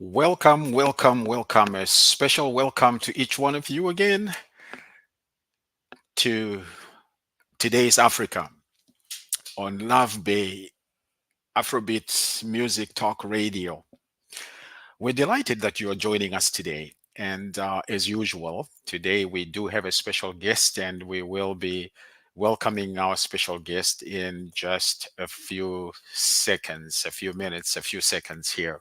Welcome, welcome, welcome. A special welcome to each one of you again to today's Africa on Love Bay Afrobeat Music Talk Radio. We're delighted that you are joining us today. And as usual, today we do have a special guest, and we will be welcoming our special guest in just a few seconds, a few minutes, a few seconds here.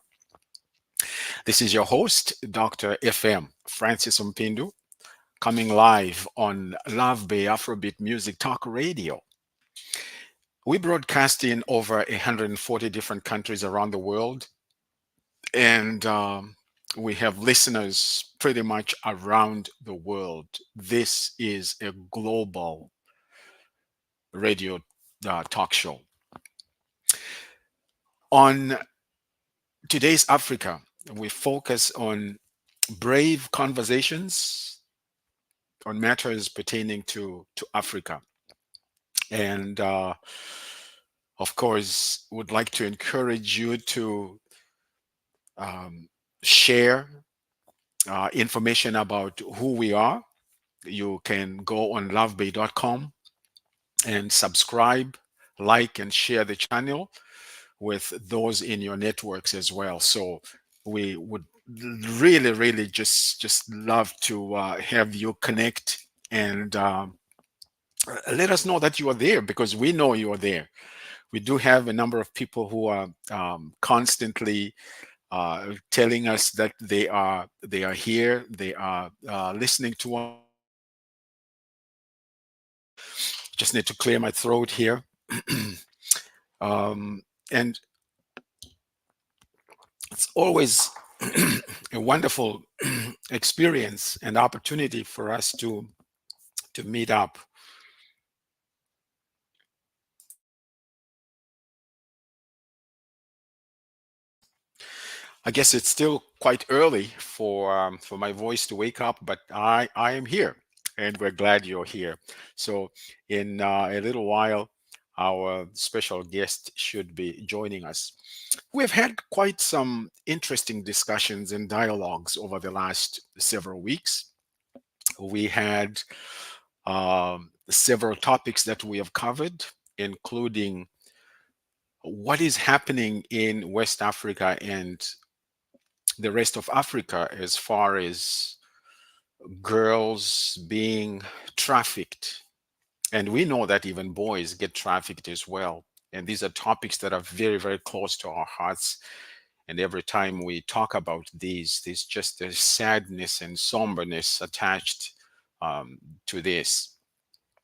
This is your host, Dr. FM Francis Mpindu, coming live on Love Bay Afrobeat Music Talk Radio. We broadcast in over 140 different countries around the world, and we have listeners pretty much around the world. This is a global radio talk show. On today's Africa, we focus on brave conversations on matters pertaining to Africa. And of course, would like to encourage you to share information about who we are. You can go on lovebay.com and subscribe, like, and share the channel with those in your networks as well. So we would really, really just love to have you connect and let us know that you are there, because we know you are there. We do have a number of people who are constantly telling us that they are here, they are listening to us. Just need to clear my throat here. And it's always a wonderful experience and opportunity for us to meet up. I guess it's still quite early for my voice to wake up, but I am here, and we're glad you're here. So in a little while, our special guest should be joining us. We've had quite some interesting discussions and dialogues over the last several weeks. We had several topics that we have covered, including what is happening in West Africa and the rest of Africa as far as girls being trafficked. And we know that even boys get trafficked as well. And these are topics that are very, very close to our hearts. And every time we talk about these, there's just a sadness and somberness attached to this.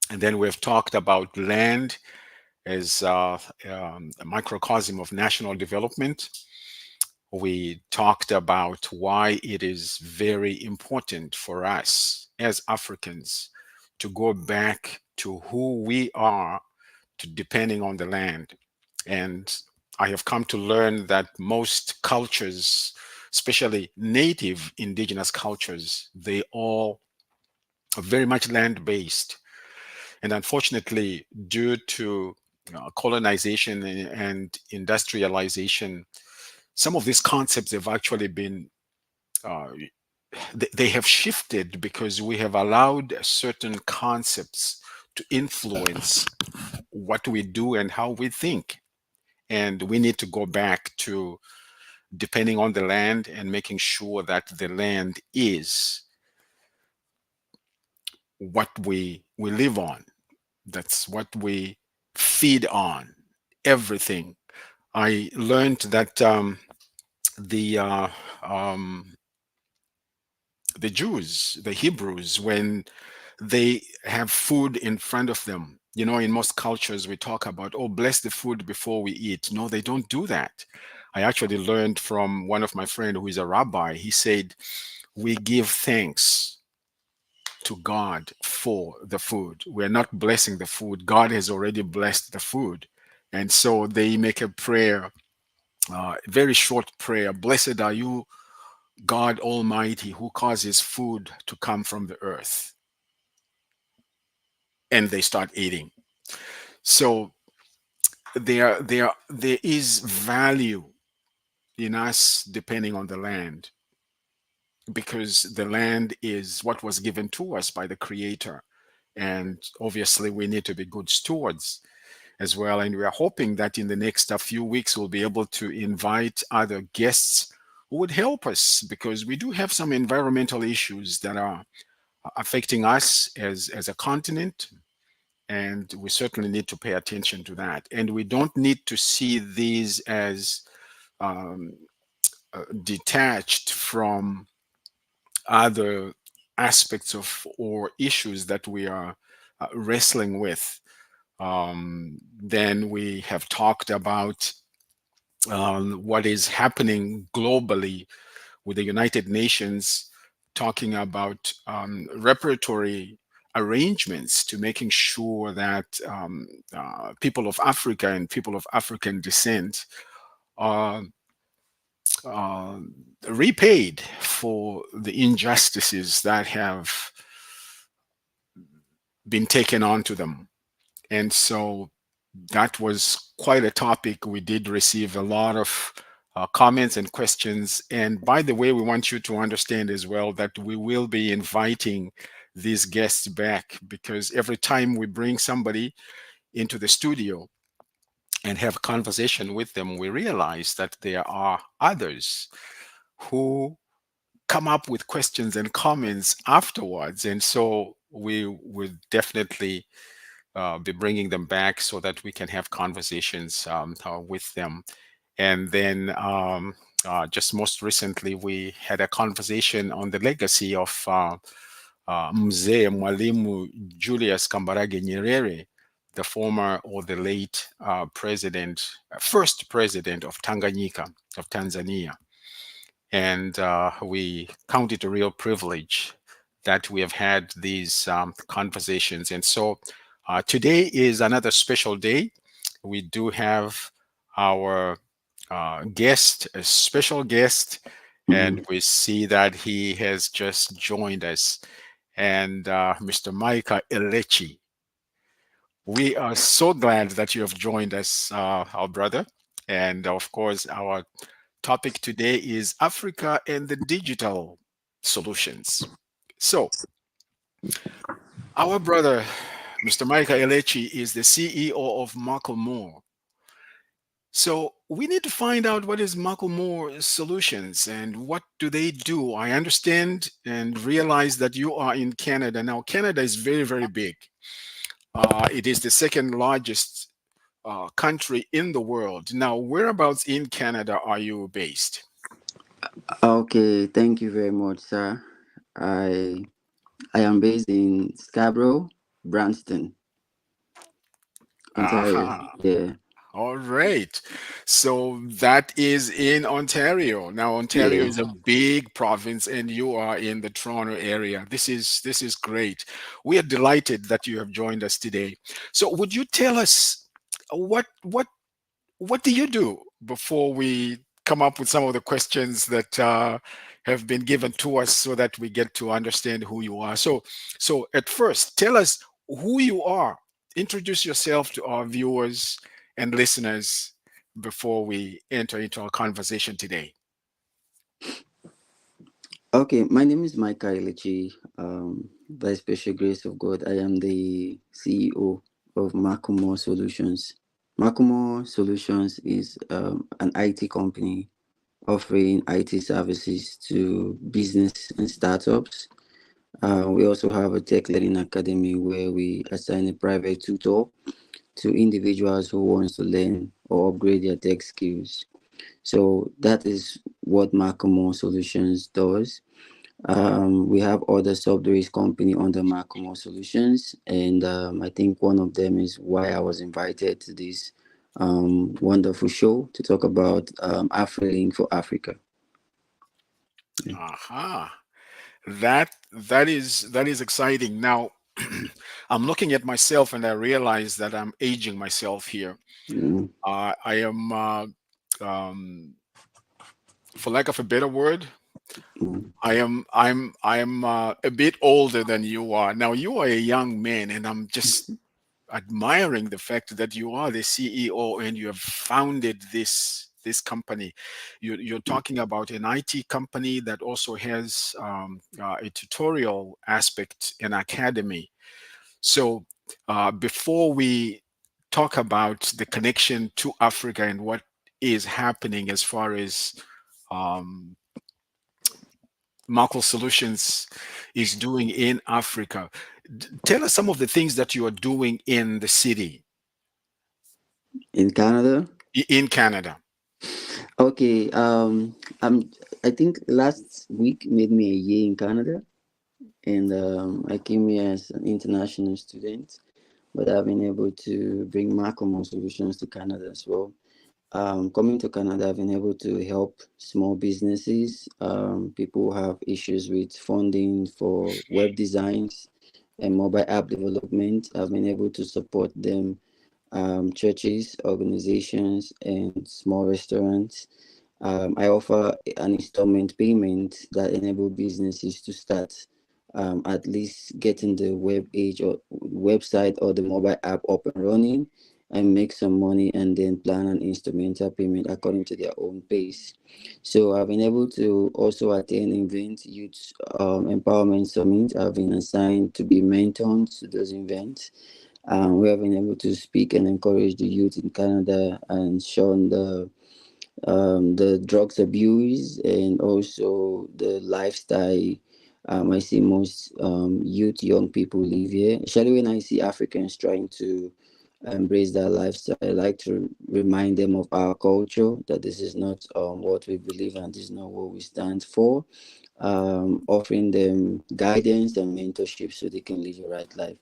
And then we've talked about land as a microcosm of national development. We talked about why it is very important for us as Africans to go back to who we are, to depending on the land. And I have come to learn that most cultures, especially native indigenous cultures, they all are very much land based. And unfortunately, due to colonization and industrialization, some of these concepts have actually been uh, they have shifted because we have allowed certain concepts to influence what we do and how we think. And we need to go back to depending on the land and making sure that the land is what we live on. That's what we feed on. Everything. I learned that the um, the Jews, the Hebrews, when they have food in front of them, in most cultures we talk about, oh, bless the food before we eat. No, they don't do that. I actually learned from one of my friend who is a rabbi. He said, we give thanks to God for the food. We're not blessing the food. God has already blessed the food. And so they make a prayer, very short prayer. Blessed are you, God Almighty, who causes food to come from the earth. And they start eating. So there is value in us depending on the land, because the land is what was given to us by the Creator. And obviously, we need to be good stewards as well. And we are hoping that in the next few weeks, we'll be able to invite other guests who would help us, because we do have some environmental issues that are affecting us as a continent. And we certainly need to pay attention to that. And we don't need to see these as um, detached from other aspects of or issues that we are wrestling with. Then we have talked about what is happening globally with the United Nations, talking about reparatory arrangements to making sure that people of Africa and people of African descent are uh, repaid for the injustices that have been taken onto them. And so that was quite a topic. We did receive a lot of comments and questions. And by the way, we want you to understand as well that we will be inviting these guests back, because every time we bring somebody into the studio and have a conversation with them, we realize that there are others who come up with questions and comments afterwards. And so we would definitely be bringing them back so that we can have conversations with them. And then just most recently, we had a conversation on the legacy of Mzee Mwalimu Julius Kambarage Nyerere, the former or the late president, first president of Tanganyika, of Tanzania. And we count it a real privilege that we have had these conversations. And so today is another special day. We do have our guest, a special guest, and Mhm. we see that he has just joined us. And Mr. Micah Elechi, we are so glad that you have joined us, our brother. And of course, our topic today is Africa and the digital solutions. So, our brother, Mr. Micah Elechi, is the CEO of Macklemore. So, we need to find out what is Macklemore Solutions and what do they do. I understand and realize that you are in Canada. Now, Canada is very, very big. It is the second largest country in the world. Now, whereabouts in Canada are you based? Okay, thank you very much, sir. I I am based in Scarborough, Branston, Ontario. Aha. Yeah, All right. So that is in Ontario. Now Ontario yeah. is a big province and you are in the Toronto area. This is great. We are delighted that you have joined us today. So would you tell us what do you do before we come up with some of the questions that have been given to us so that we get to understand who you are? So at first, tell us who you are. Introduce yourself to our viewers and listeners before we enter into our conversation today. Okay, my name is Micah Ilichi. By special grace of God, I am the CEO of Makumo Solutions. Makumo Solutions is an IT company offering IT services to business and startups. We also have a tech learning academy where we assign a private tutor to individuals who wants to learn or upgrade their tech skills. So that is what Macomo Solutions does. We have other subsidiaries company under Macomo Solutions, and I think one of them is why I was invited to this wonderful show to talk about AfriLink for Africa. Aha. That is exciting. Now I'm looking at myself and I realize that I'm aging myself here. Mm, I am um, for lack of a better word, mm. I'm a bit older than you are. Now you are a young man, and I'm just admiring the fact that you are the CEO and you have founded this. this company. You're talking about an IT company that also has a tutorial aspect, an academy. So before we talk about the connection to Africa and what is happening as far as um, Markle Solutions is doing in Africa, tell us some of the things that you are doing in the city, In Canada. in Canada. Okay. I think last week made me a year in Canada, and I came here as an international student, but I've been able to bring Macomo solutions to Canada as well. Coming to Canada, I've been able to help small businesses, people who have issues with funding for web designs and mobile app development. I've been able to support them, churches, organizations, and small restaurants. I offer an installment payment that enable businesses to start, at least getting the web page or website or the mobile app up and running, and make some money, and then plan an instrumental payment according to their own pace. So I've been able to also attend events, youth empowerment summit. I've been assigned to be mentor to those events. We have been able to speak and encourage the youth in Canada and shown the drugs abuse and also the lifestyle. I see most youth, young people live here, especially when I see Africans trying to embrace that lifestyle. I like to remind them of our culture, that this is not what we believe and this is not what we stand for. Offering them guidance and mentorship so they can live a right life.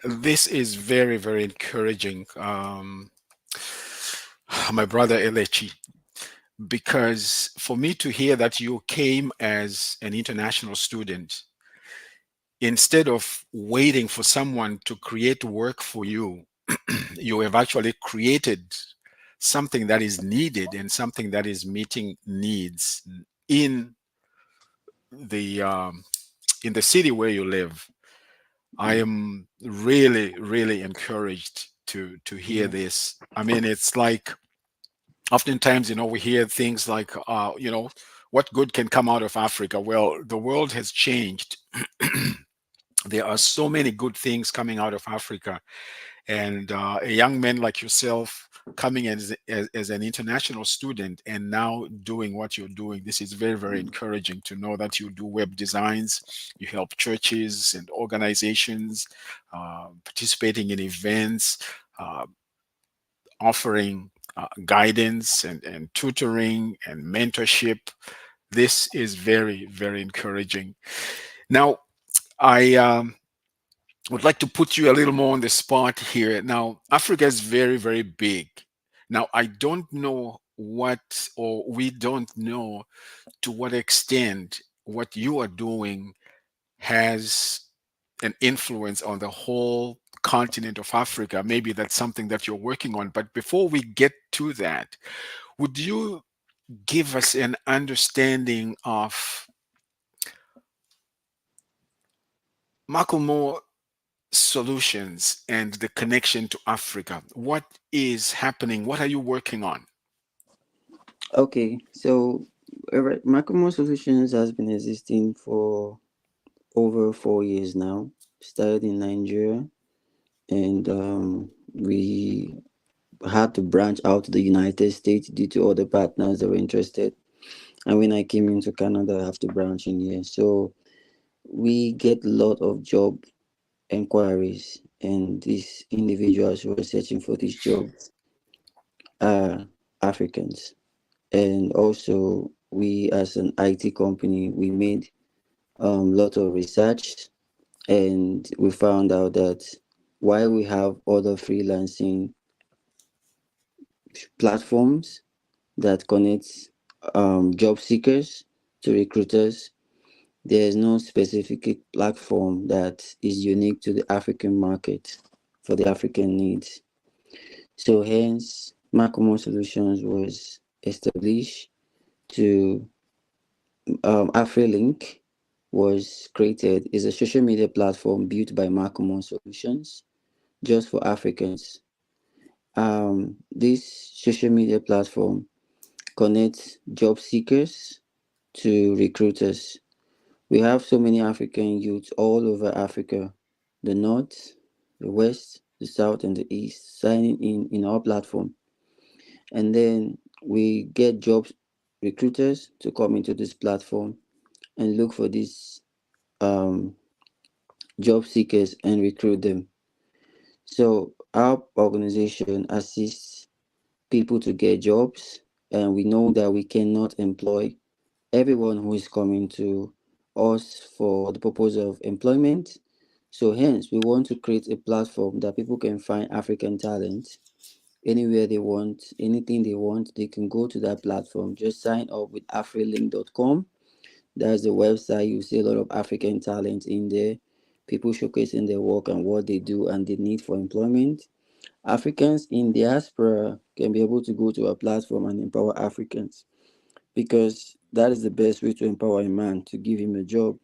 This is very, very encouraging, my brother Elechi, because for me to hear that you came as an international student, instead of waiting for someone to create work for you, you have actually created something that is needed and something that is meeting needs in the in the city where you live. I am really, really encouraged to hear Yeah. this. I mean, it's like oftentimes, we hear things like, what good can come out of Africa? Well, the world has changed. There are so many good things coming out of Africa, and a young man like yourself coming as an international student and now doing what you're doing, this is very, very encouraging to know that you do web designs, you help churches and organizations, participating in events, uh, offering guidance and tutoring and mentorship. This is very, very encouraging. Now, I would like to put you a little more on the spot here. Now, Africa is very, very big. Now, I don't know what, or we don't know to what extent what you are doing has an influence on the whole continent of Africa. Maybe that's something that you're working on. But before we get to that, would you give us an understanding of Macklemore Solutions and the connection to Africa? What is happening? What are you working on? Okay, so Macomo Solutions has been existing for over 4 years now. Started in Nigeria, and we had to branch out to the United States due to other partners that were interested. And when I came into Canada, I have to branch in here. So we get a lot of job inquiries, and these individuals who are searching for these jobs are Africans. And also, we as an IT company, we made lot of research, and we found out that while we have other freelancing platforms that connects job seekers to recruiters, there is no specific platform that is unique to the African market for the African needs. So hence, Macomo Solutions was established to AfriLink was created is a social media platform built by Macomo Solutions just for Africans. This social media platform connects job seekers to recruiters. We have so many African youths all over Africa, the north, the west, the south, and the east, signing in our platform. And then we get job recruiters to come into this platform and look for these um, job seekers and recruit them. So our organization assists people to get jobs, and we know that we cannot employ everyone who is coming to us for the purpose of employment. So hence, we want to create a platform that people can find African talent anywhere they want, anything they want. They can go to that platform. Just sign up with afrilink.com. That's the website. You see a lot of African talent in there. People showcasing their work and what they do and the need for employment. Africans in diaspora can be able to go to a platform and empower Africans, because that is the best way to empower a man, to give him a job.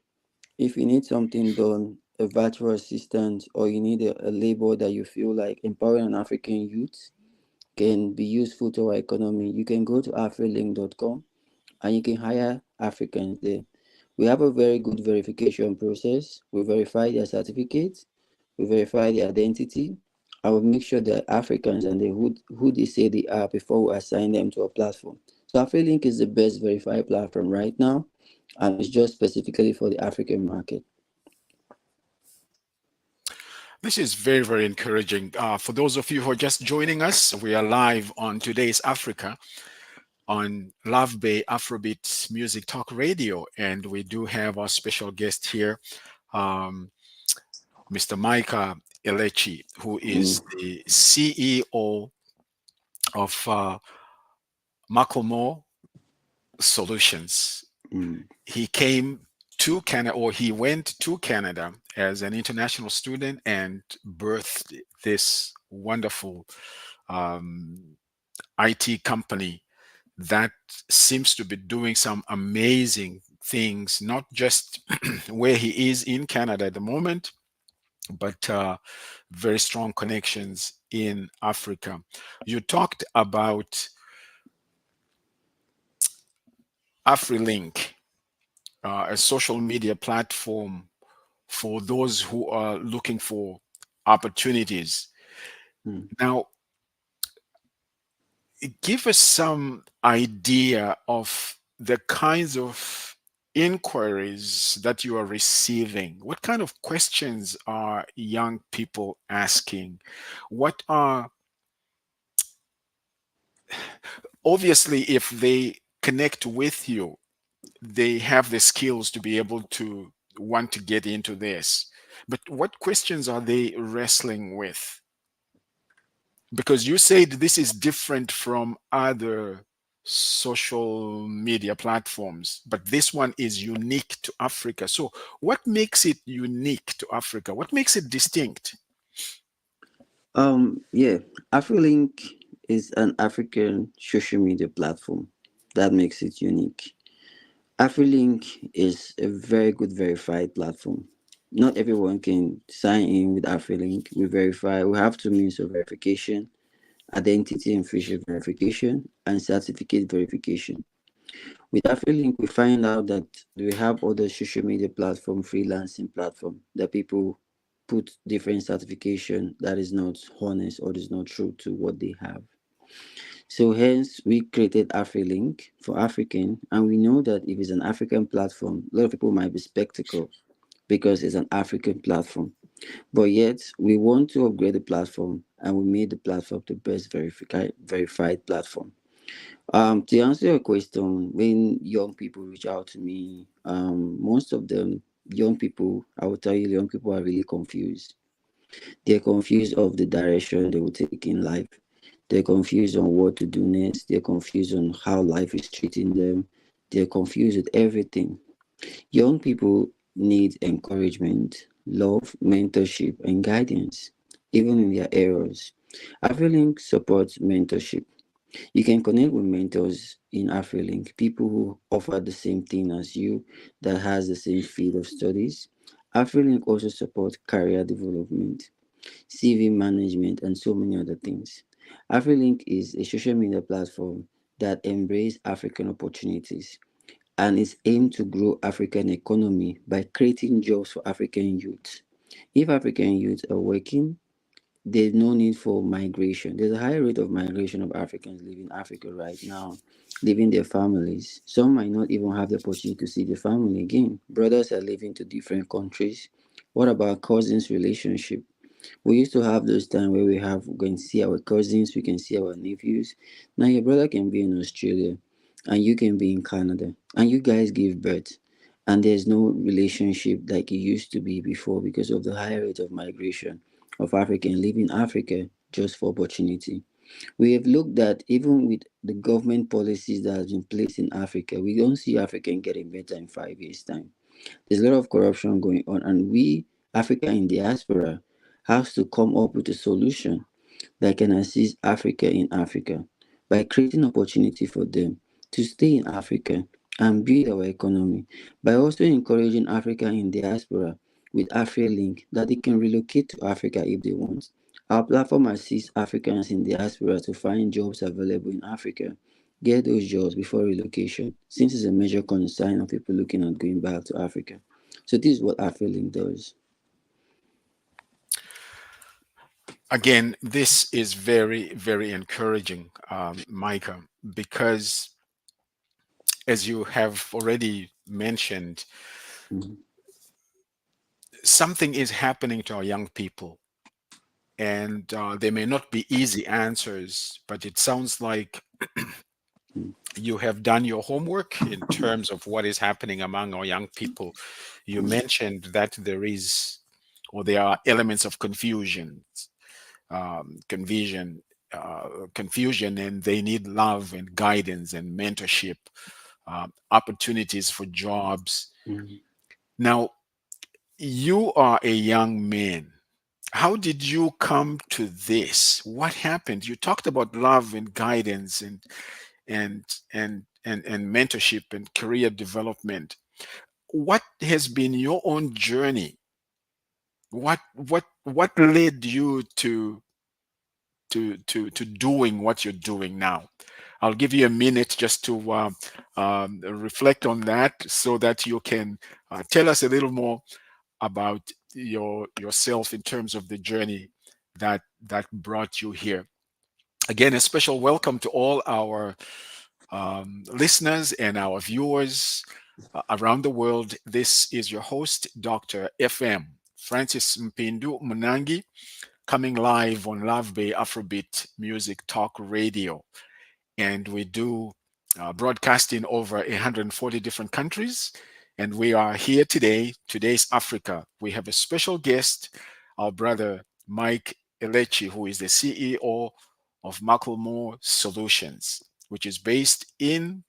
If you need something done, a virtual assistant, or you need a labor that you feel like empowering an African youth can be useful to our economy, you can go to afrilink.com and you can hire Africans there. We have a very good verification process. We verify their certificates, we verify their identity. I will make sure they're Africans and who they say they are before we assign them to a platform. So AfriLink is the best verified platform right now, and it's just specifically for the African market. This is very, very encouraging. For those of you who are just joining us, we are live on Today's Africa on Love Bay Afrobeat Music Talk Radio, and we do have our special guest here, um, Mr. Micah Elechi, who is Mm, the CEO of Macklemore Solutions. mm, He came to Canada, or he went to Canada as an international student and birthed this wonderful um, IT company that seems to be doing some amazing things, not just where he is in Canada at the moment, but very strong connections in Africa. You talked about AfriLink, a social media platform for those who are looking for opportunities. mm. Now, give us some idea of the kinds of inquiries that you are receiving. What kind of questions are young people asking? What are, obviously, if they connect with you, they have the skills to be able to want to get into this. But what questions are they wrestling with? Because you said this is different from other social media platforms, but this one is unique to Africa. So, what makes it unique to Africa? What makes it distinct? Yeah, AfriLink is an African social media platform that makes it unique. AfriLink is a very good verified platform. Not everyone can sign in with AfriLink. We have two means of verification: identity and facial verification, and certificate verification. With AfriLink, we find out that we have other social media platform, freelancing platform, that people put different certification that is not honest or is not true to what they have. So hence we created AfriLink for African, and we know that if it's an African platform, a lot of people might be skeptical because it's an African platform. But yet we want to upgrade the platform, and we made the platform the best verified platform. To answer your question, when young people reach out to me, most of them, young people, I will tell you, young people are really confused. They're confused of the direction they will take in life. They're confused on what to do next. They're confused on how life is treating them. They're confused with everything. Young people need encouragement, love, mentorship, and guidance, even in their errors. AfriLink supports mentorship. You can connect with mentors in AfriLink, people who offer the same thing as you, that has the same field of studies. AfriLink also supports career development, CV management, and so many other things. AfriLink is a social media platform that embraces African opportunities and is aimed to grow African economy by creating jobs for African youth. If African youth are working, there's no need for migration. There's a high rate of migration of Africans leaving Africa right now, leaving their families. Some might not even have the opportunity to see their family again. Brothers are leaving to different countries. What about cousins relationship? We used to have those times where we can see our cousins, we can see our nephews. Now your brother can be in Australia and you can be in Canada and you guys give birth and there's no relationship like it used to be before because of the high rate of migration of African leaving Africa just for opportunity. We have looked at even with the government policies that has been placed in Africa, we don't see African getting better in 5 years' time. There's a lot of corruption going on, and we, Africa in diaspora, has to come up with a solution that can assist Africa in Africa by creating opportunity for them to stay in Africa and build our economy, by also encouraging Africa in diaspora with AfriLink that they can relocate to Africa if they want. Our platform assists Africans in diaspora to find jobs available in Africa, get those jobs before relocation, since it's a major concern of people looking at going back to Africa. So this is what AfriLink does. Again, this is very, very encouraging, Micah, because as you have already mentioned, Mhm. something is happening to our young people. And they may not be easy answers, but it sounds like you have done your homework in terms of what is happening among our young people. You mentioned that there is, or there are elements of confusion, confusion, and they need love and guidance and mentorship, opportunities for jobs. Mhm. Now, you are a young man. How did you come to this? What happened? You talked about love and guidance and and mentorship and career development. What has been your own journey? What led you to doing what you're doing now? I'll give you a minute just to reflect on that so that you can tell us a little more about yourself in terms of the journey that brought you here. Again, a special welcome to all our listeners and our viewers around the world. This is your host, Dr. FM Francis Mpindu Munangi, coming live on Love Bay Afrobeat Music Talk Radio. And we do broadcasting over 140 different countries. And we are here today. Today's Africa. We have a special guest, our brother Mike Elechi, who is the CEO of Macklemore Solutions, which is based in,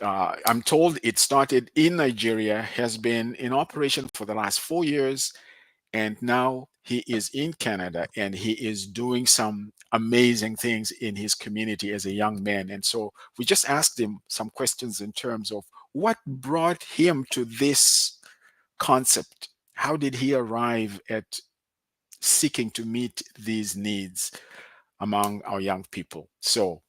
I'm told it started in Nigeria, has been in operation for the last 4 years, and now he is in Canada and he is doing some amazing things in his community as a young man. And so we just asked him some questions in terms of what brought him to this concept. How did he arrive at seeking to meet these needs among our young people? So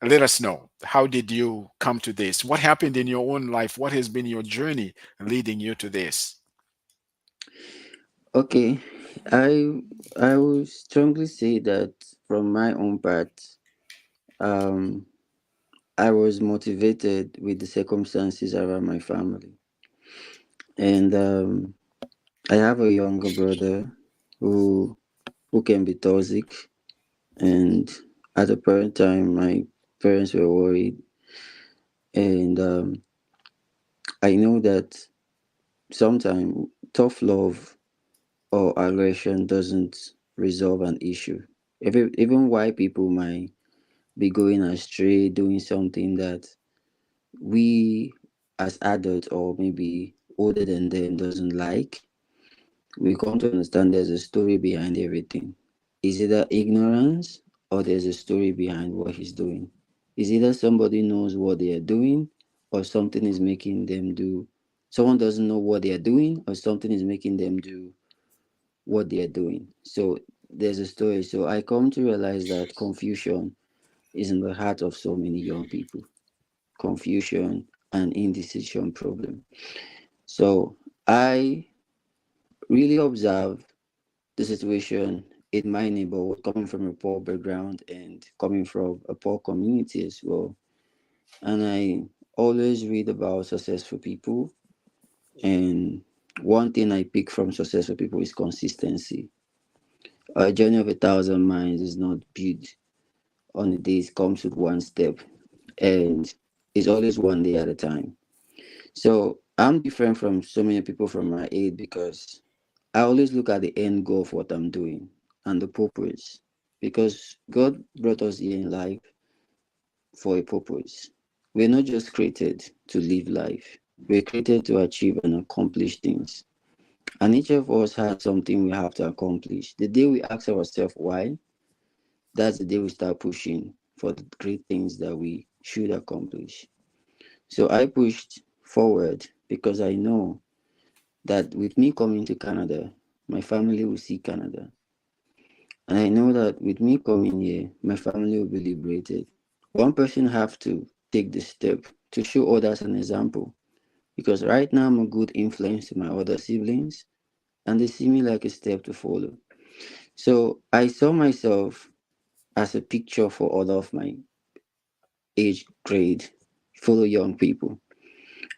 let us know. How did you come to this? What happened in your own life? What has been your journey leading you to this? Okay, I will strongly say that from my own part, um, I was motivated with the circumstances around my family, and I have a younger brother who who can be toxic, and at a point time, my parents were worried, and I know that sometimes tough love or aggression doesn't resolve an issue. Even why people might be going astray, doing something that we as adults or maybe older than them doesn't like, we come to understand there's a story behind everything. Is either ignorance or there's a story behind what he's doing. Is either somebody knows what they are doing or something is making them do. Someone doesn't know what they are doing or something is making them do what they are doing. So there's a story. So I come to realize that confusion is in the heart of so many young people. Confusion and indecision problem. So I really observe the situation in my neighborhood, coming from a poor background and coming from a poor community as well. And I always read about successful people. And one thing I pick from successful people is consistency. A journey of 1,000 miles is not built on a day, it comes with one step. And it's always one day at a time. So I'm different from so many people from my age because I always look at the end goal of what I'm doing and the purpose. Because God brought us here in life for a purpose. We're not just created to live life, we're created to achieve and accomplish things. And each of us has something we have to accomplish. The day we ask ourselves why, that's the day we start pushing for the great things that we should accomplish. So I pushed forward because I know that with me coming to Canada, my family will see Canada. And I know that with me coming here, my family will be liberated. One person have to take the step to show others an example. Because right now I'm a good influence to my other siblings and they see me like a step to follow. So I saw myself as a picture for all of my age grade, fellow young people.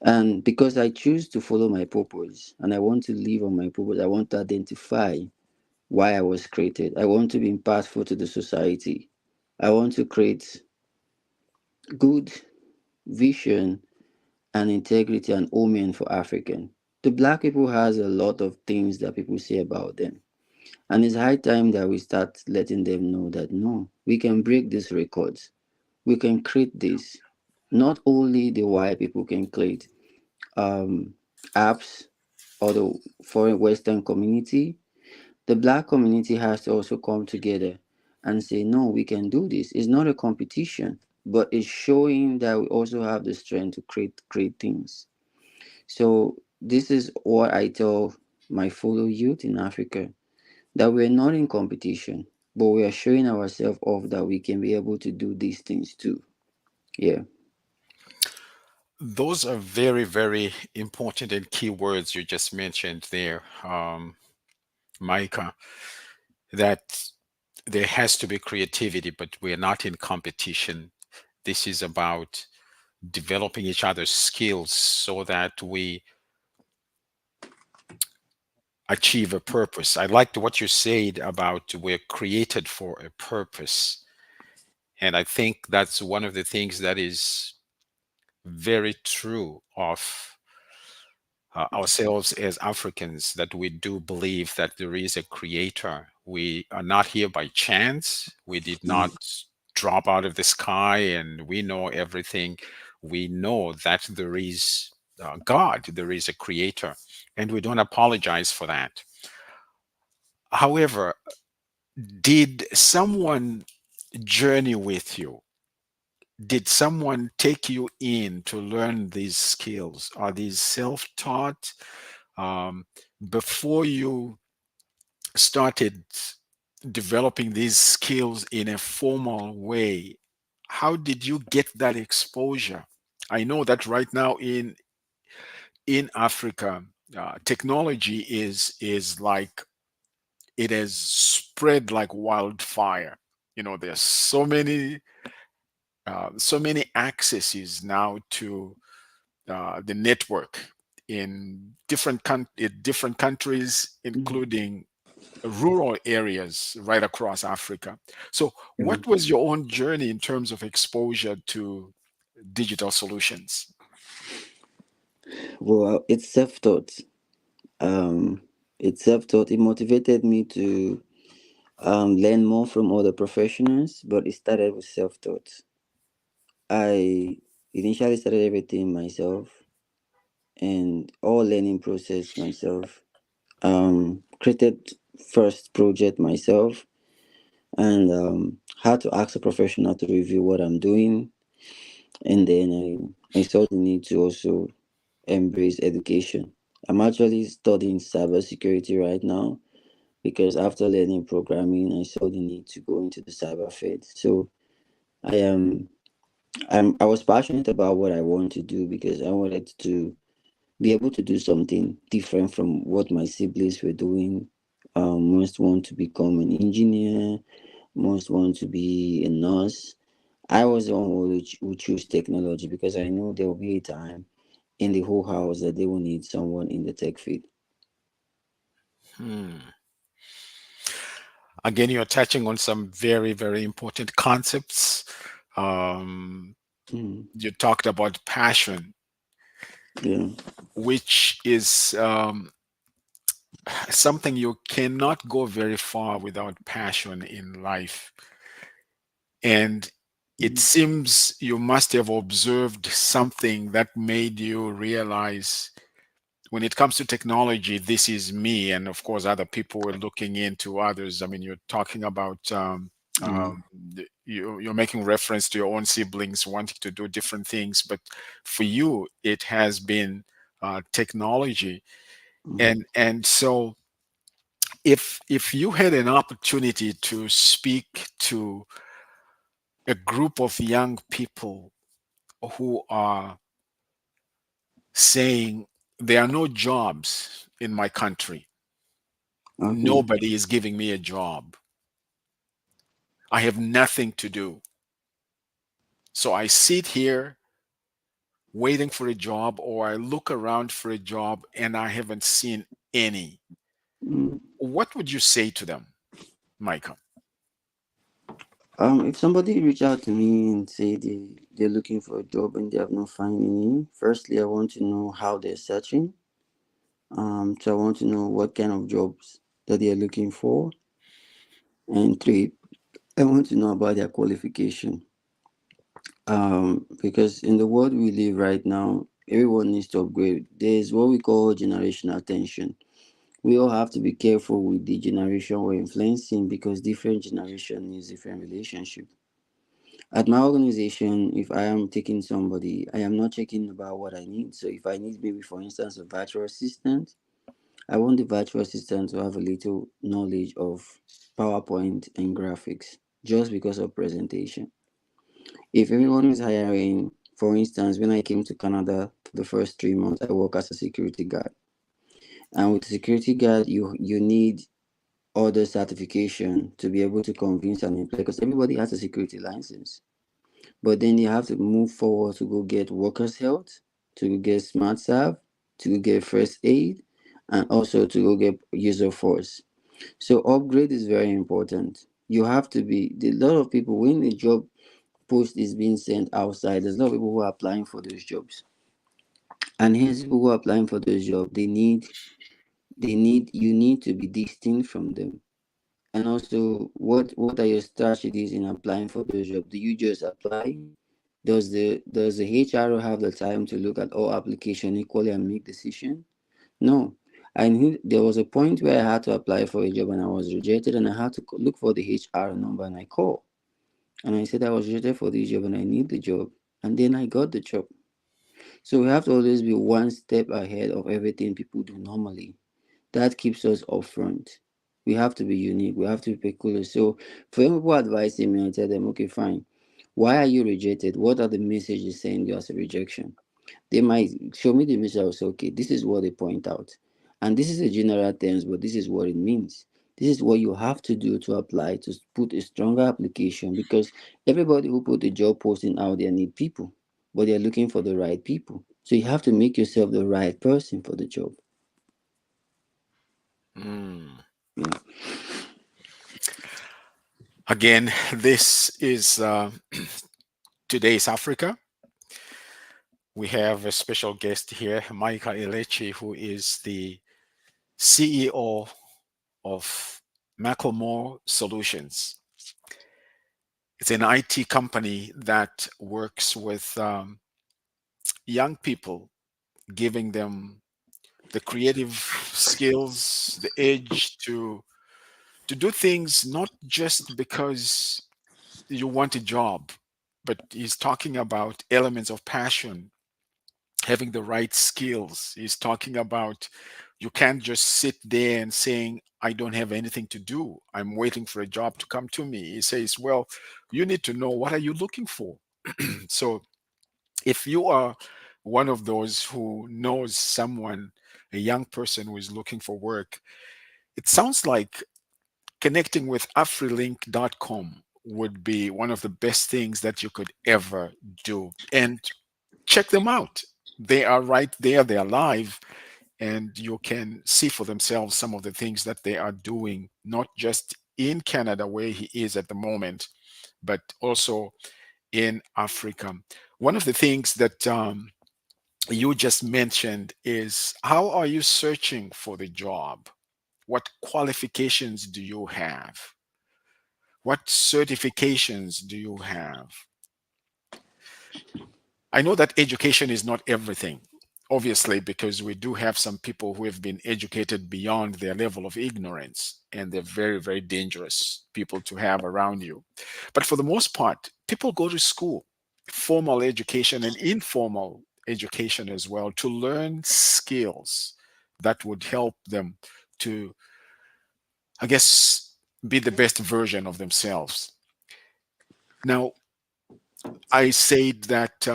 And because I choose to follow my purpose and I want to live on my purpose, I want to identify why I was created. I want to be impactful to the society. I want to create good vision and integrity and omen for African. The black people has a lot of things that people say about them. And it's high time that we start letting them know that no, we can break these records. We can create this. Not only the white people can create um, apps or the foreign Western community, the black community has to also come together and say, no, we can do this. It's not a competition, but it's showing that we also have the strength to create great things. So this is what I tell my fellow youth in Africa, that we're not in competition, but we are showing ourselves off that we can be able to do these things too. Yeah. Those are very, very important and key words you just mentioned there, Micah, that there has to be creativity, but we're not in competition. This is about developing each other's skills so that we achieve a purpose. I liked what you said about we're created for a purpose. And I think that's one of the things that is very true of ourselves as Africans, that we do believe that there is a creator. We are not here by chance. We did not Mhm. drop out of the sky and we know everything. We know that there is God, there is a creator, and we don't apologize for that. However, did someone journey with you? Did someone take you in to learn these skills? Are these self taught? Um, Before you started developing these skills in a formal way, how did you get that exposure? I know that right now in Africa, technology is like it has spread like wildfire. You know, there's so many accesses now to the network in different countries, Mhm. including rural areas right across Africa. So, Mhm. what was your own journey in terms of exposure to digital solutions? Well, it's self-taught. Um, it's self-taught. It motivated me to learn more from other professionals, but it started with self-taught. I initially started everything myself and all learning process myself. Created first project myself and had to ask a professional to review what I'm doing. And then I saw the need to also embrace education. I'm actually studying cybersecurity right now, because after learning programming, I saw the need to go into the cyber field. So I am I was passionate about what I want to do because I wanted to be able to do something different from what my siblings were doing. Most want to become an engineer, most want to be a nurse. I was the one who choose technology because I know there will be a time in the whole house that they will need someone in the tech field. Hmm. Again, you're touching on some very, very important concepts. Um, Mm, you talked about passion, yeah. which is something you cannot go very far without passion in life. And it Mm, seems you must have observed something that made you realize when it comes to technology, this is me. And of course, other people were looking into others. I mean, you're talking about, yeah. you're making reference to your own siblings wanting to do different things. But for you, it has been technology. Mm, And so if you had an opportunity to speak to a group of young people who are saying there are no jobs in my country, okay. nobody is giving me a job, I have nothing to do, so I sit here waiting for a job, or I look around for a job and I haven't seen any, Mm. what would you say to them, Michael? If somebody reach out to me and say they're looking for a job and they have not found any, firstly I want to know how they're searching. So I want to know what kind of jobs that they're looking for, and three, I want to know about their qualification. Because in the world we live right now, everyone needs to upgrade. There's what we call generational tension. We all have to be careful with the generation we're influencing because different generation needs different relationship. At my organization, if I am taking somebody, I am not checking about what I need. So if I need maybe for instance a virtual assistant, I want the virtual assistant to have a little knowledge of PowerPoint and graphics just because of presentation. If everyone is hiring, for instance, when I came to Canada for the first 3 months, I work as a security guard. And with security guard, you need other certification to be able to convince an employer because everybody has a security license. But then you have to move forward to go get workers' health, to go get smart serve, to go get first aid, and also to go get user force. So upgrade is very important. You have to be a lot of people when the job post is being sent outside, there's a lot of people who are applying for those jobs. And hence people who are applying for those jobs, they need you need to be distinct from them. And also what are your strategies in applying for those jobs? Do you just apply? Does the HR have the time to look at all application equally and make decision? No. I knew there was a point where I had to apply for a job and I was rejected, and I had to look for the HR number and I called. And I said I was rejected for this job and I need the job. And then I got the job. So we have to always be one step ahead of everything people do normally. That keeps us up front. We have to be unique. We have to be peculiar. So for young people advising me, I tell them, okay, fine. Why are you rejected? What are the messages saying you as a rejection? They might show me the message. I will say, okay, this is what they point out. And this is a general terms, but this is what it means. This is what you have to do to apply to put a stronger application because everybody who put a job posting out there need people, but they're looking for the right people. So you have to make yourself the right person for the job. Mm. Yeah. Again, this is today's Africa. We have a special guest here, Maika Elechi, who is the CEO of Macklemore Solutions. It's an IT company that works with young people, giving them the creative skills, the edge to do things not just because you want a job, but he's talking about elements of passion, having the right skills. He's talking about You can't just sit there and saying, I don't have anything to do. I'm waiting for a job to come to me. He says, well, you need to know, what are you looking for? So if you are one of those who knows someone, a young person who is looking for work, it sounds like connecting with afrilink.com would be one of the best things that you could ever do. And check them out. They are right there, they are live, and you can see for themselves some of the things that they are doing, not just in Canada where he is at the moment, but also in Africa. One of the things that you just mentioned is, how are you searching for the job? What qualifications do you have? What certifications do you have? I know that education is not everything, obviously, because we do have some people who have been educated beyond their level of ignorance, and they're very, very dangerous people to have around you. But for the most part, people go to school, formal education and informal education as well, to learn skills that would help them to, I guess, be the best version of themselves. Now, I said that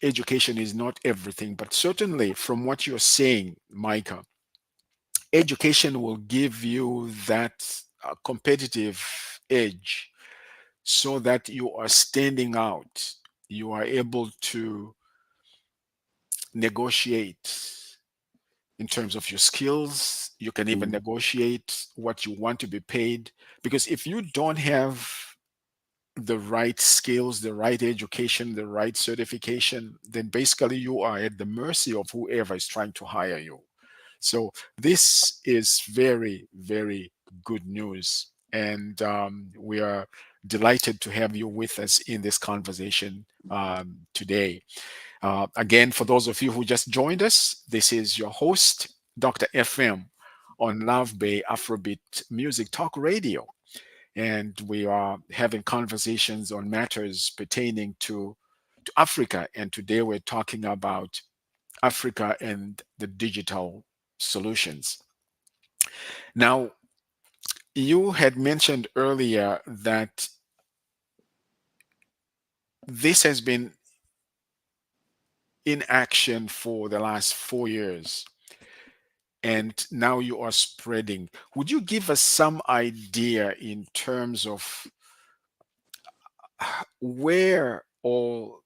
education is not everything, but certainly from what you're saying, Micah, education will give you that competitive edge so that you are standing out. You are able to negotiate in terms of your skills. You can even Mm. negotiate what you want to be paid. Because if you don't have the right skills, the right education, the right certification, then basically you are at the mercy of whoever is trying to hire you. So this is very, very good news. And we are delighted to have you with us in this conversation today. Again, for those of you who just joined us, this is your host, Dr. FM, on Love Bay Afrobeat Music Talk Radio, and we are having conversations on matters pertaining to Africa. And today we're talking about Africa and the digital solutions. Now, you had mentioned earlier that this has been in action for the last 4 years, and now you are spreading. Would you give us some idea in terms of where, or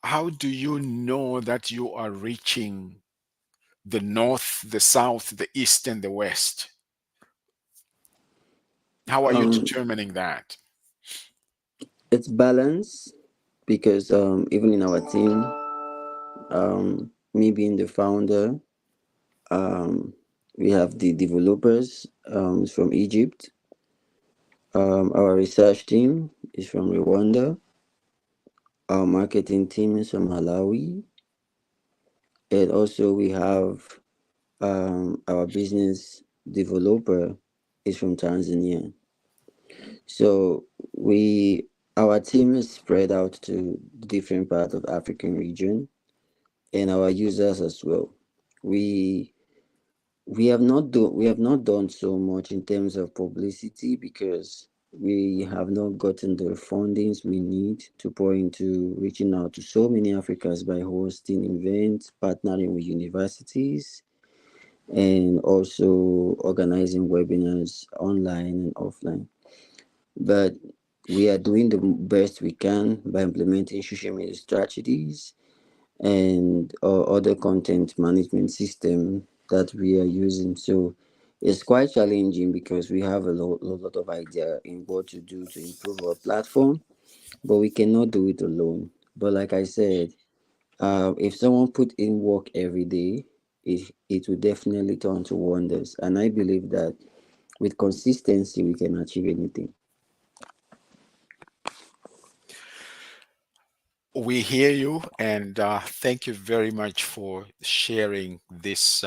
how do you know that you are reaching the north, the south, the east, and the west? How are you Um, determining that? it's balance because even in our team, me being the founder, um, we have the developers from Egypt. Our research team is from Rwanda. Our marketing team is from Malawi, and also we have our business developer is from Tanzania. So we our team is spread out to different parts of African region, and our users as well. We we have not done so much in terms of publicity because we have not gotten the fundings we need to pour into reaching out to so many Africans by hosting events, partnering with universities, and also organizing webinars online and offline. But we are doing the best we can by implementing social media strategies and other content management system that we are using. So it's quite challenging because we have a lot of idea in what to do to improve our platform, but we cannot do it alone. But like I said, if someone put in work every day, it will definitely turn to wonders. And I believe that with consistency, we can achieve anything. We hear you, and thank you very much for sharing this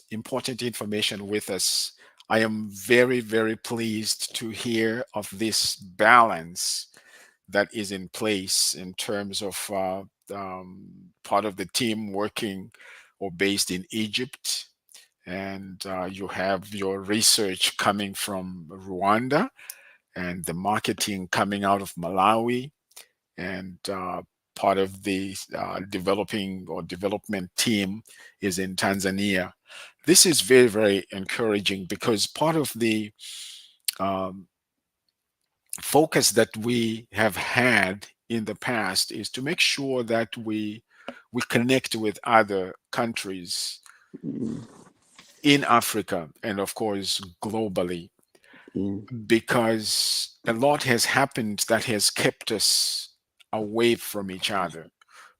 important information with us. I am very, very pleased to hear of this balance that is in place in terms of part of the team working or based in Egypt, and you have your research coming from Rwanda, and the marketing coming out of Malawi, and part of the developing or development team is in Tanzania. This is very, very encouraging because part of the um, focus that we have had in the past is to make sure that we connect with other countries Mm, in Africa and of course globally, yeah. because a lot has happened that has kept us away from each other.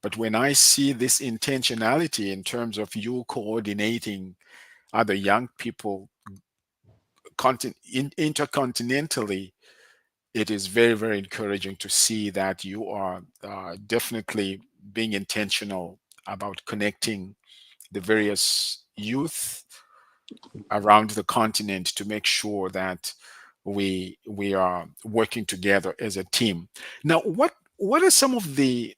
But when I see this intentionality in terms of you coordinating other young people intercontinentally, it is very, very encouraging to see that you are definitely being intentional about connecting the various youth around the continent to make sure that we are working together as a team. Now, what are some of the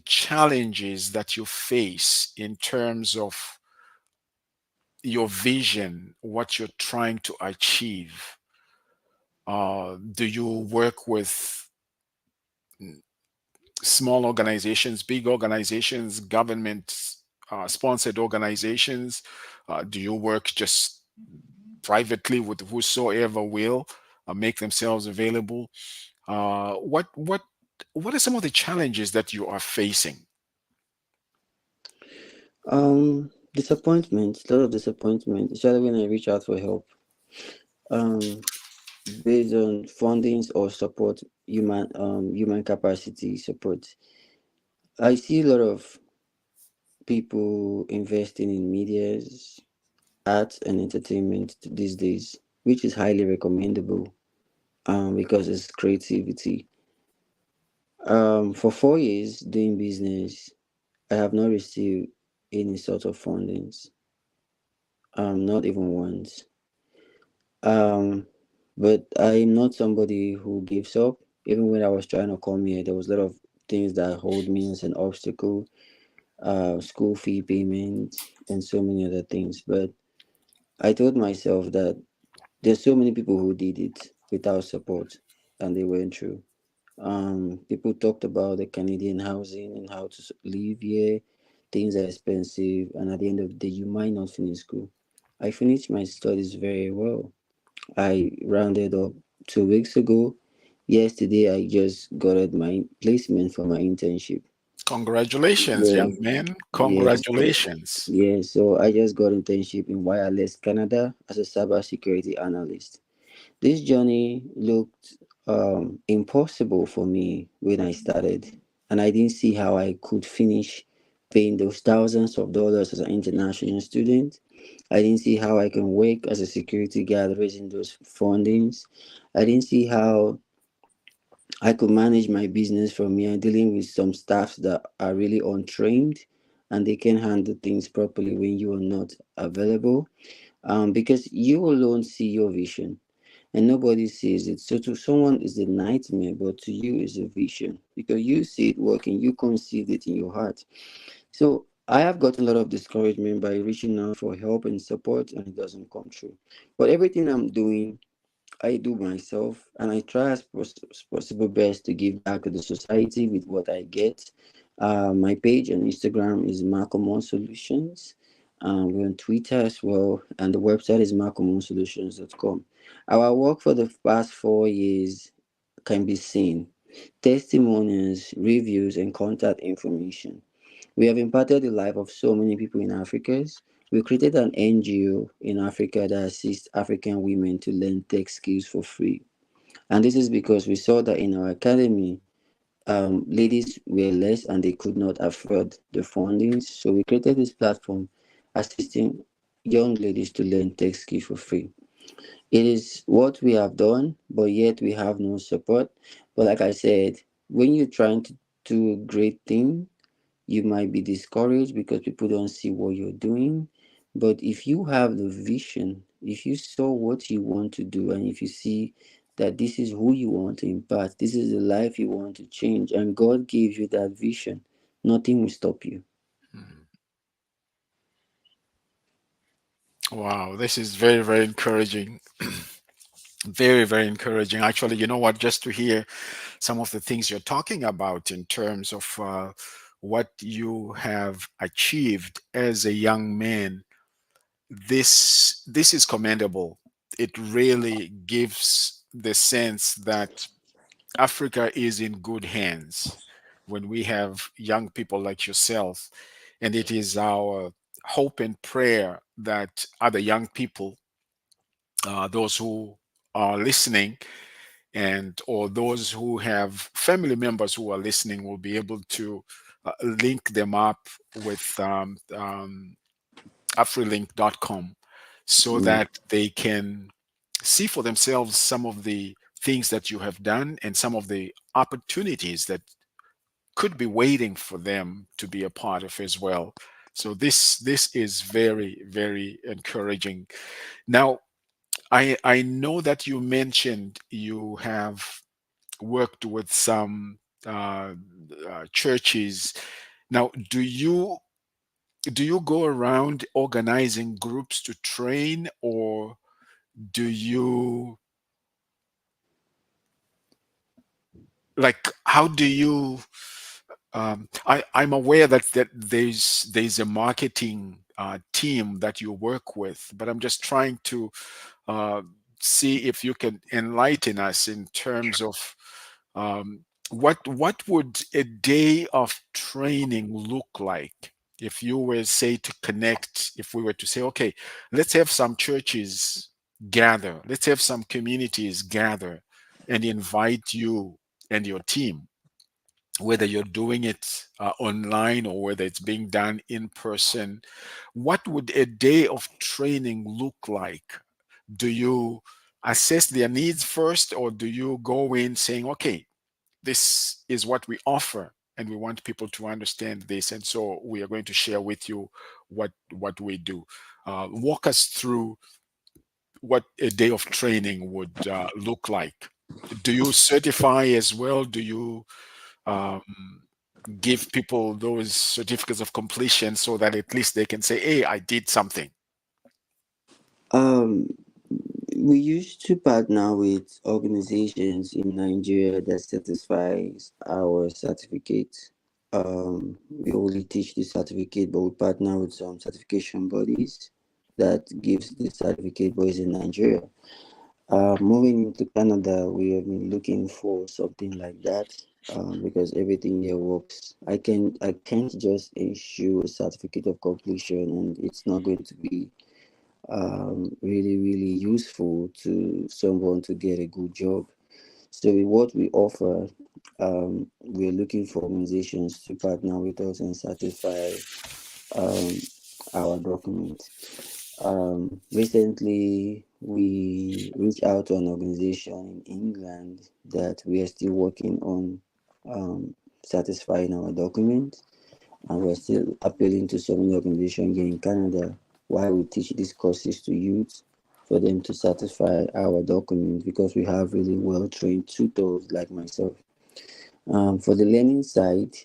challenges that you face in terms of your vision, what you're trying to achieve? Do you work with small organizations, big organizations, government sponsored organizations? Do you work just privately with whosoever will make themselves available? What are some of the challenges that you are facing? Disappointment, a lot of disappointment, especially when I reach out for help. Um, Based on fundings or support, human capacity support. I see a lot of people investing in medias, arts, and entertainment these days, which is highly recommendable. Because it's creativity. For 4 years doing business, I have not received any sort of fundings. Not even once. Um, but I'm not somebody who gives up. Even when I was trying to come here, there was a lot of things that hold me as an obstacle, school fee payment, and so many other things. But I told myself that there's so many people who did it without support, and they went through. People talked about the Canadian housing and how to live here. Things are expensive, and at the end of the day, you might not finish school. I finished my studies very well. I rounded up 2 weeks ago. Yesterday, I just got my placement for my internship. Congratulations, Yeah, young man. yes, Congratulations. yeah. So I just got internship in Wireless Canada as a cybersecurity analyst. This journey looked impossible for me when I started, and I didn't see how I could finish paying those thousands of dollars as an international student. I didn't see how I can work as a security guard raising those fundings. I didn't see how I could manage my business from here dealing with some staffs that are really untrained and they can handle things properly when you are not available. Because you alone see your vision and nobody sees it. So to someone it's a nightmare, but to you it's a vision because you see it working, you conceived it in your heart. So I have gotten a lot of discouragement by reaching out for help and support, and it doesn't come true. But everything I'm doing, I do myself, and I try as possible best to give back to the society with what I get. My page on Instagram is Malcolm Solutions. We're on Twitter as well, and the website is malcolmonsolutions.com. Our work for the past 4 years can be seen. Testimonials, reviews, and contact information. We have impacted the life of so many people in Africa. We created an NGO in Africa that assists African women to learn tech skills for free. And this is because we saw that in our academy, ladies were less and they could not afford the funding. So we created this platform assisting young ladies to learn tech skills for free. It is what we have done, but yet we have no support. But like I said, when you're trying to do a great thing, you might be discouraged because people don't see what you're doing. But if you have the vision, if you saw what you want to do, and if you see that this is who you want to impact, this is the life you want to change, and God gives you that vision, nothing will stop you. Mhm. Wow, this is very, very encouraging. Very, very encouraging. Actually, you know what? Just to hear some of the things you're talking about in terms of what you have achieved as a young man, this is commendable. It really gives the sense that Africa is in good hands when we have young people like yourself, and it is our hope and prayer that other young people, those who are listening, and or those who have family members who are listening, will be able to link them up with afrilink.com, so Yeah. that they can see for themselves some of the things that you have done and some of the opportunities that could be waiting for them to be a part of as well. So this is very, very encouraging. Now, I know that you mentioned you have worked with some churches. Now, do you go around organizing groups to train, or do you, like, how do you, I'm aware that there's a marketing team that you work with, but I'm just trying to uh, see if you can enlighten us in terms of what would a day of training look like if you were, say, to connect, if we were to say, okay, let's have some churches gather, let's have some communities gather and invite you and your team, whether you're doing it online or whether it's being done in person. What would a day of training look like? Do you assess their needs first, or do you go in saying, okay, this is what we offer and we want people to understand this, and so we are going to share with you what we do? Walk us through what a day of training would look like. Do you certify as well? Do you um, give people those certificates of completion so that at least they can say, hey, I did something? Um, we used to partner with organizations in Nigeria that satisfies our certificate. We only teach the certificate, but we partner with some certification bodies that gives the certificate boys in Nigeria. Moving into Canada, we have been looking for something like that because everything here works. I can't just issue a certificate of completion and it's not going to be really really useful to someone to get a good job. So with what we offer, we're looking for organizations to partner with us and certify um, our document. Recently, we reached out to an organization in England that we are still working on satisfying our document, and we're still appealing to so many organizations here in Canada while we teach these courses to youth for them to satisfy our document because we have really well trained tutors like myself. For the learning side,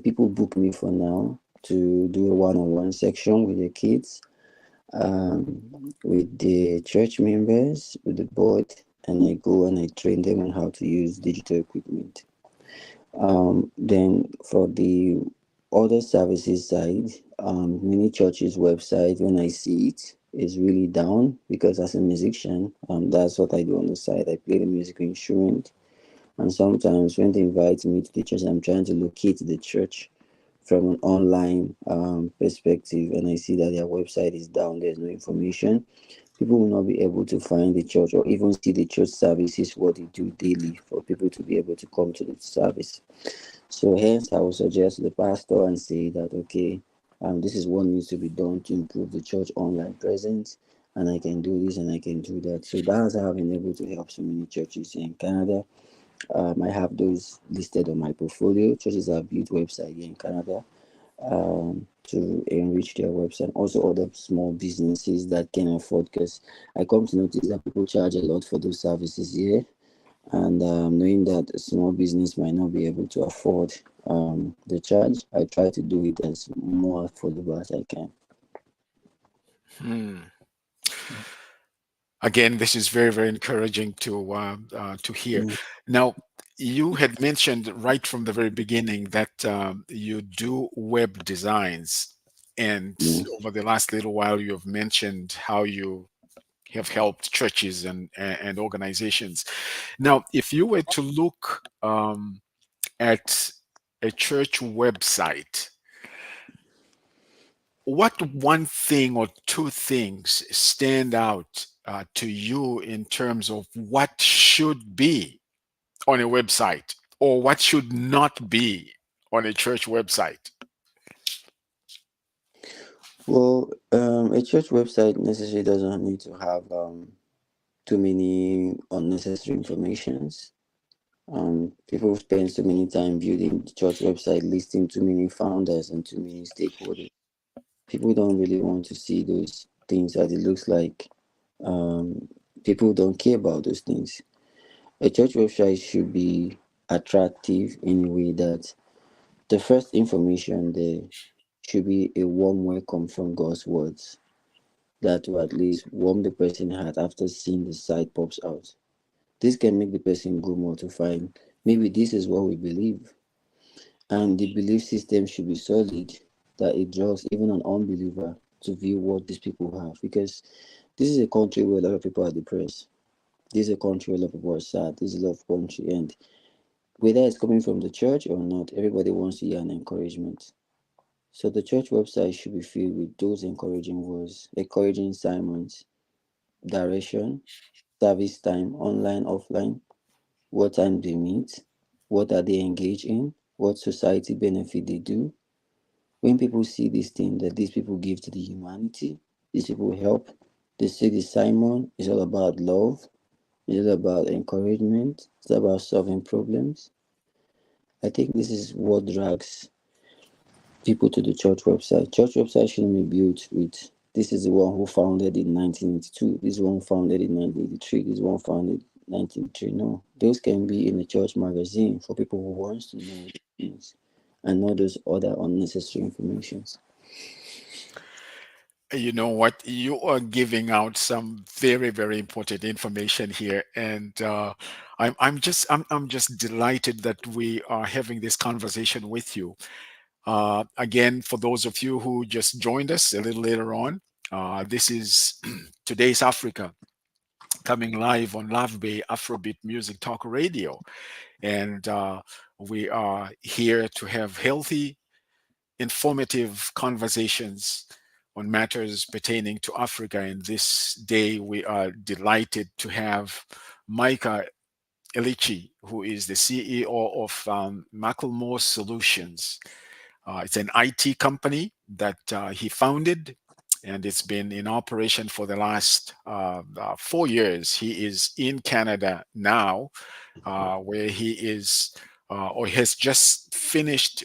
people book me for now to do a one-on-one section with the kids, with the church members, with the board, and I go and I train them on how to use digital equipment. Then for the other services side, many churches' website, when I see it, is really down because as a musician, that's what I do on the side. I play the musical instrument, and sometimes when they invite me to the church, I'm trying to locate the church from an online perspective, and I see that their website is down. There's no information. People will not be able to find the church or even see the church services, what they do daily, for people to be able to come to the service. So hence, I would suggest to the pastor and say that, okay, this is what needs to be done to improve the church online presence, and I can do this and I can do that. So that's how I've been able to help so many churches here in Canada. I have those listed on my portfolio. Churches have built website here in Canada to enrich their website. Also, other small businesses that can afford, because I come to notice that people charge a lot for those services here, and knowing that a small business might not be able to afford the charge, I try to do it as more affordable as I can. Hmm. Again, this is very, very encouraging to hear. Now, you had mentioned right from the very beginning that you do web designs, and Yes. over the last little while, you have mentioned how you have helped churches and organizations. Now, if you were to look at a church website, what one thing or two things stand out to you in terms of what should be on a website or what should not be on a church website? Well, a church website necessarily doesn't need to have too many unnecessary informations. People spend so many time building the church website, listing too many founders and too many stakeholders. People don't really want to see those things as it looks like. Um, People don't care about those things. A church website should be attractive in a way that the first information there should be a warm welcome from God's words that will at least warm the person's heart after seeing the site pops out. This can make the person go more to find maybe this is what we believe. And the belief system should be solid that it draws even an unbeliever to view what these people have. Because this is a country where a lot of people are depressed. This is a country where a lot of people are sad. This is a lot of country. And whether it's coming from the church or not, everybody wants to hear an encouragement. So the church website should be filled with those encouraging words, encouraging sermons, direction, service time, online, offline, what time they meet, what are they engaged in, what society benefit they do. When people see this thing that these people give to the humanity, these people help, they see the Simon is all about love, it's all about encouragement, it's about solving problems. I think this is what drags people to the church website. Church website shouldn't be built with this is the one who founded in 1982, this one founded in 1983, this one founded 1983. No, those can be in a church magazine for people who wants to know things and not those other unnecessary informations. You know what? You are giving out some very, very important information here, and I'm just delighted that we are having this conversation with you. Again, for those of you who just joined us a little later on, this is today's Africa, coming live on Love Bay Afrobeat Music Talk Radio. And we are here to have healthy, informative conversations on matters pertaining to Africa. And this day, we are delighted to have Micah Elichi, who is the CEO of Macklemore Solutions. It's an IT company that he founded, and it's been in operation for the last 4 years. He is in Canada now, where he is or has just finished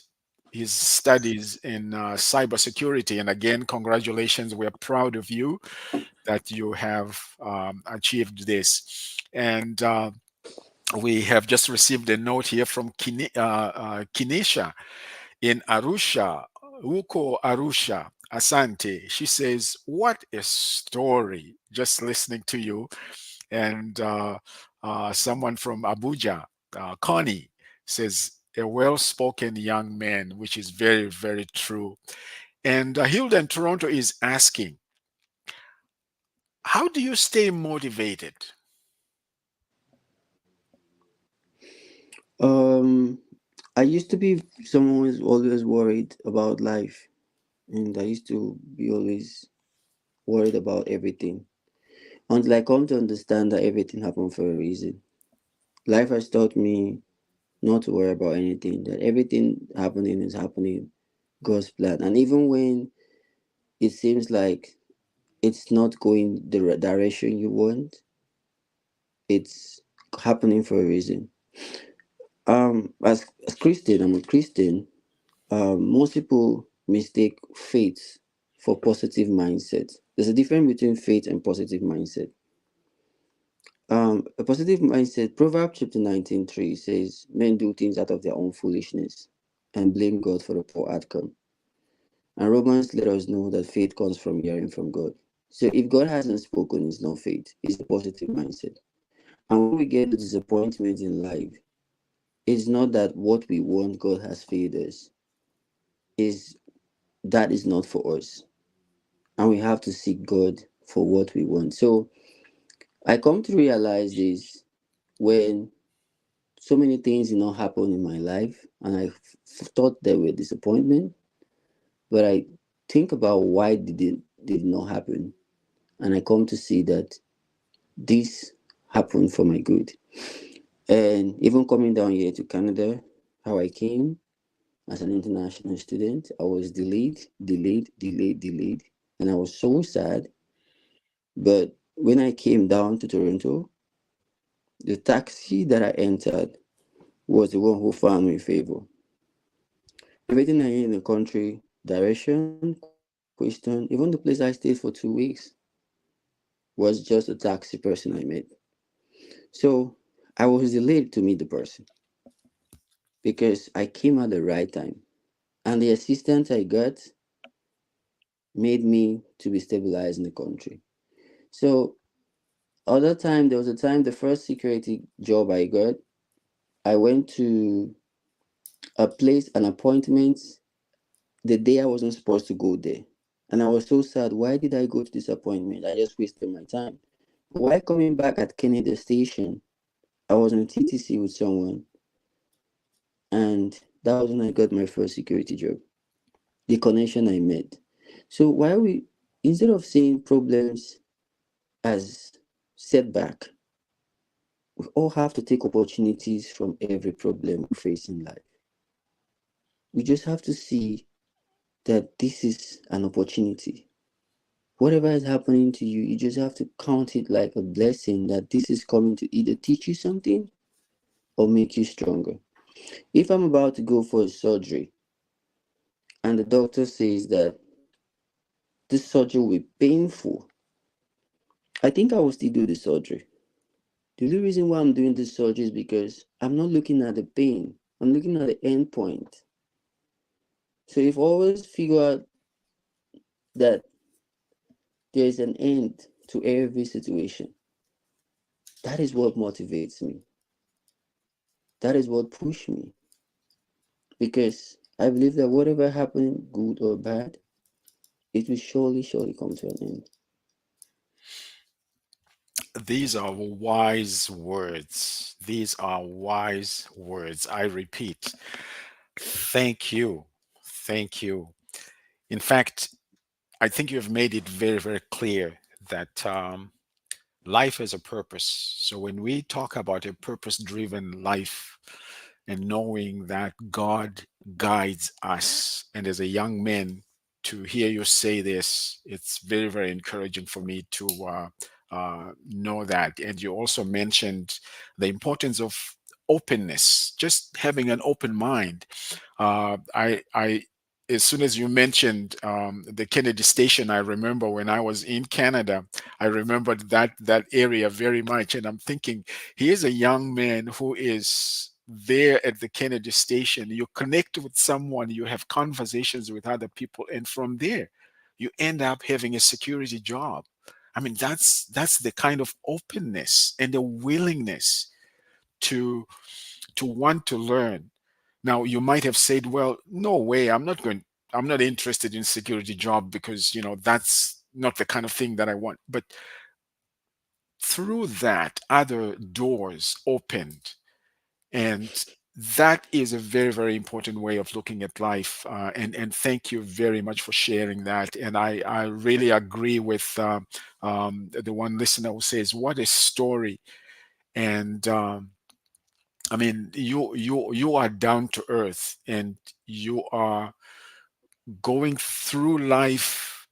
his studies in cybersecurity. And again, congratulations. We're proud of you that you have achieved this. And we have just received a note here from Kinesha in Arusha, Uko Arusha, Asante. She says, "What a story!" Just listening to you. And someone from Abuja, Connie, says, "A well spoken young man," which is very, very true. And Hilda in Toronto is asking, "How do you stay motivated?" Um, I used to be someone who's always worried about life, and I used to be always worried about everything until I come to understand that everything happened for a reason. Life has taught me not to worry about anything, that everything happening is happening God's plan. And even when it seems like it's not going the direction you want, it's happening for a reason. As Christian, I'm a Christian. Most people mistake faith for positive mindset. There's a difference between faith and positive mindset. A positive mindset, Proverbs chapter 19:3 says, men do things out of their own foolishness and blame God for the poor outcome. And Romans let us know that faith comes from hearing from God. So if God hasn't spoken, it's not faith, it's a positive mindset. And when we get to disappointment in life, it's not that what we want God has failed us, is that is not for us. And we have to seek God for what we want. So I come to realize this when so many things did not happen in my life, and thought they were disappointment, but I think about why did not happen, and I come to see that this happened for my good. And even coming down here to Canada, how I came as an international student, I was delayed, and I was so sad. But when I came down to Toronto, the taxi that I entered was the one who found me favor. Everything I need in the country, direction, question, even the place I stayed for 2 weeks, was just a taxi person I met. So I was delayed to meet the person because I came at the right time. And the assistance I got made me to be stabilized in the country. So there was a time the first security job I got, I went to a place, an appointment the day I wasn't supposed to go there. And I was so sad. Why did I go to this appointment? I just wasted my time. But while coming back at Kennedy Station, I was on TTC with someone, and that was when I got my first security job. The connection I made. So why we instead of seeing problems as setback, we all have to take opportunities from every problem we face in life. We just have to see that this is an opportunity. Whatever is happening to you, you just have to count it like a blessing that this is coming to either teach you something or make you stronger. If I'm about to go for a surgery and the doctor says that this surgery will be painful, I think I will still do the surgery. The only reason why I'm doing this surgery is because I'm not looking at the pain, I'm looking at the end point. So if I always figure out that there is an end to every situation, that is what motivates me. That is what pushes me. Because I believe that whatever happens, good or bad, it will surely come to an end. These are wise words. These are wise words. I repeat, thank you. Thank you. In fact, I think you have made it very, very clear that life has a purpose. So when we talk about a purpose driven life and knowing that God guides us, and as a young man, to hear you say this, it's very, very encouraging for me to know that. And you also mentioned the importance of openness, just having an open mind. As soon as you mentioned the Kennedy Station, I remember when I was in Canada, I remembered that area very much, and I'm thinking, he is a young man who is there at the Kennedy Station. You connect with someone, you have conversations with other people, and from there, you end up having a security job. I mean, that's the kind of openness and the willingness to want to learn. Now, you might have said, well, no way, I'm not interested in security job because, that's not the kind of thing that I want. But through that, other doors opened. And that is a very, very important way of looking at life. And thank you very much for sharing that. And I really agree with the one listener who says, what a story. And I mean, you are down to earth, and you are going through life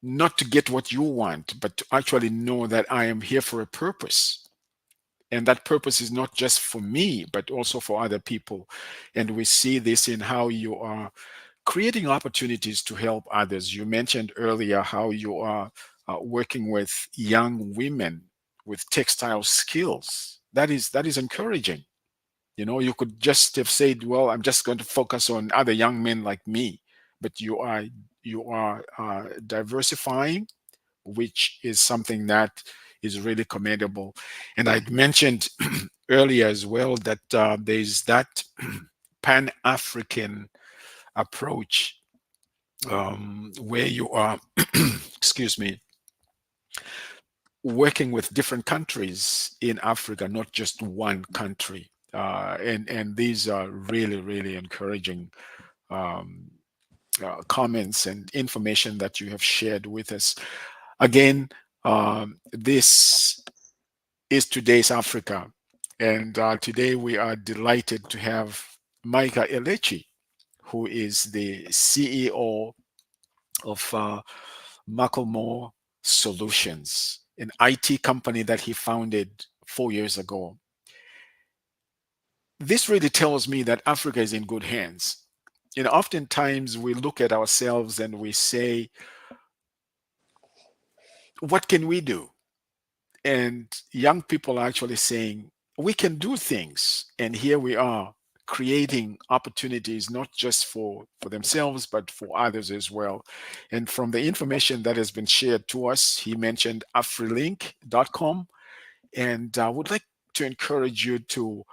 not to get what you want, but to actually know that I am here for a purpose. And that purpose is not just for me, but also for other people. And we see this in how you are creating opportunities to help others. You mentioned earlier how you are working with young women with textile skills. That is encouraging. You could just have said, well, I'm just going to focus on other young men like me. But you are diversifying, which is something that is really commendable. And I mentioned earlier as well that there's that Pan African approach where you are, excuse me, working with different countries in Africa, not just one country. And these are really, really encouraging um, comments and information that you have shared with us. Again, this is today's Africa. And today we are delighted to have Micah Elechi, who is the CEO of Macklemore Solutions, an IT company that he founded 4 years ago. This really tells me that Africa is in good hands. Oftentimes we look at ourselves and we say, what can we do? And young people are actually saying, we can do things. And here we are creating opportunities, not just for themselves, but for others as well. And from the information that has been shared to us, he mentioned afrilink.com. And I would like to encourage you to